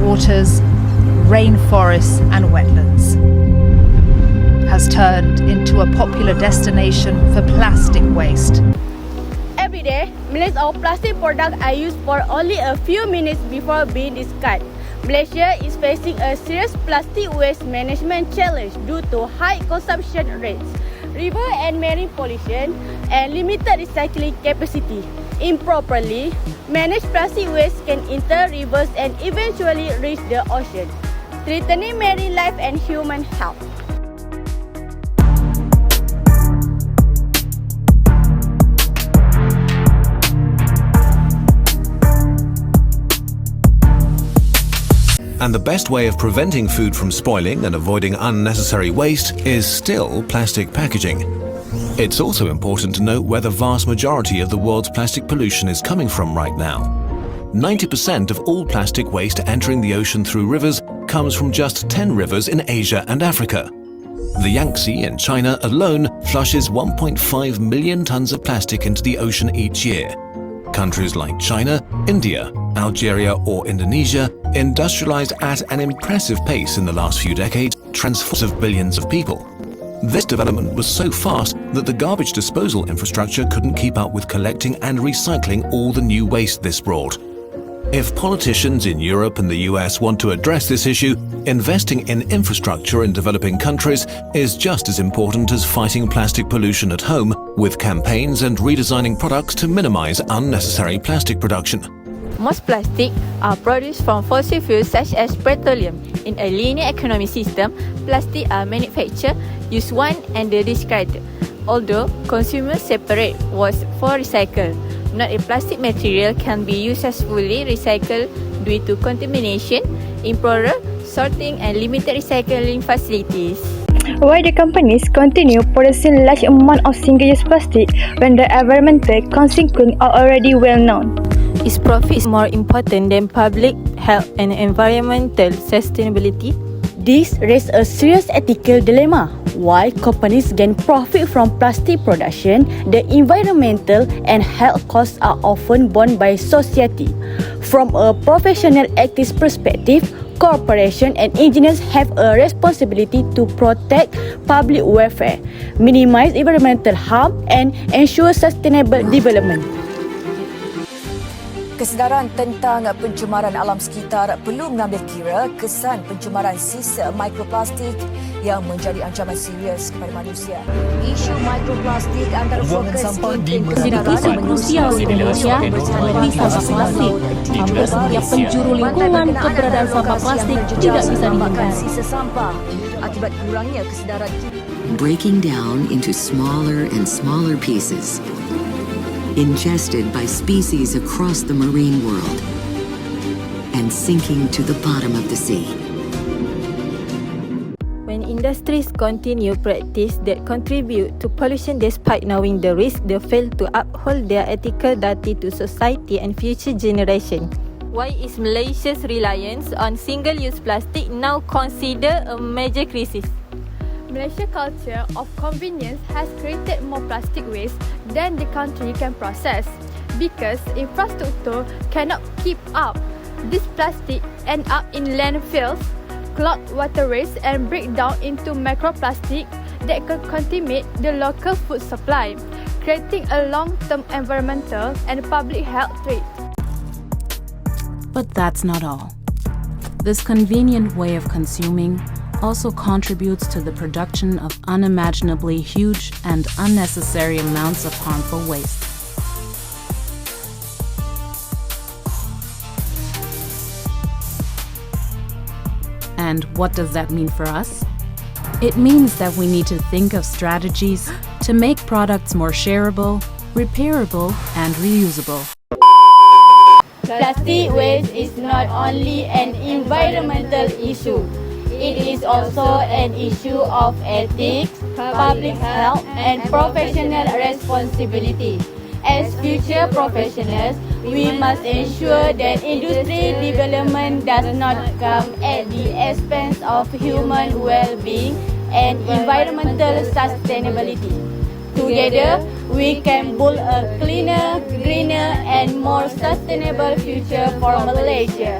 backwaters, rainforests and wetlands, has turned into a popular destination for plastic waste. Every day, millions of plastic products are used for only a few minutes before being discarded. Malaysia is facing a serious plastic waste management challenge due to high consumption rates, river and marine pollution, and limited recycling capacity. Improperly managed plastic waste can enter rivers and eventually reach the ocean, threatening marine life and human health. And the best way of preventing food from spoiling and avoiding unnecessary waste is still plastic packaging. It's also important to note where the vast majority of the world's plastic pollution is coming from right now. 90% of all plastic waste entering the ocean through rivers comes from just 10 rivers in Asia and Africa. The Yangtze in China alone flushes 1.5 million tons of plastic into the ocean each year. Countries like China, India, Algeria or Indonesia industrialized at an impressive pace in the last few decades, transforming of billions of people. This development was so fast that the garbage disposal infrastructure couldn't keep up with collecting and recycling all the new waste this brought. If politicians in Europe and the US want to address this issue, investing in infrastructure in developing countries is just as important as fighting plastic pollution at home, with campaigns and redesigning products to minimize unnecessary plastic production. Most plastics are produced from fossil fuels such as petroleum. In a linear economy system, plastics are manufactured, used once and discarded. Although consumers separate waste for recycle, not a plastic material can be used successfully recycled due to contamination, improper sorting and limited recycling facilities. Why the companies continue producing large amount of single-use plastic when the environmental consequences are already well known? Is profit more important than public health and environmental sustainability? This raises a serious ethical dilemma. While companies gain profit from plastic production, the environmental and health costs are often borne by society. From a professional activist perspective, corporations and engineers have a responsibility to protect public welfare, minimize environmental harm, and ensure sustainable development. Kesedaran tentang pencemaran alam sekitar perlu mengambil kira kesan pencemaran sisa mikroplastik yang menjadi ancaman serius kepada manusia. Isu mikroplastik antara fokus tim kesedaran dan krusial di Malaysia menjadi sampah plastik. Hampir setiap penjuru lingkungan keberadaan sampah plastik tidak bisa dihindari. Sisa sampah akibat kurangnya kesedaran. Breaking down into smaller and smaller pieces, ingested by species across the marine world, and sinking to the bottom of the sea. When industries continue practice that contribute to pollution despite knowing the risk, they fail to uphold their ethical duty to society and future generations. Why is Malaysia's reliance on single-use plastic now considered a major crisis? Malaysia's culture of convenience has created more plastic waste than the country can process because infrastructure cannot keep up. This plastic end up in landfills, clog waterways and break down into microplastic that can contaminate the local food supply, creating a long-term environmental and public health threat. But that's not all. This convenient way of consuming also contributes to the production of unimaginably huge and unnecessary amounts of harmful waste. And what does that mean for us? It means that we need to think of strategies to make products more shareable, repairable, and reusable. Plastic waste is not only an environmental issue. It is also an issue of ethics, public health, and professional responsibility. As future professionals, we must ensure that industry development does not come at the expense of human well-being and environmental sustainability. Together, we can build a cleaner, greener, and more sustainable future for Malaysia.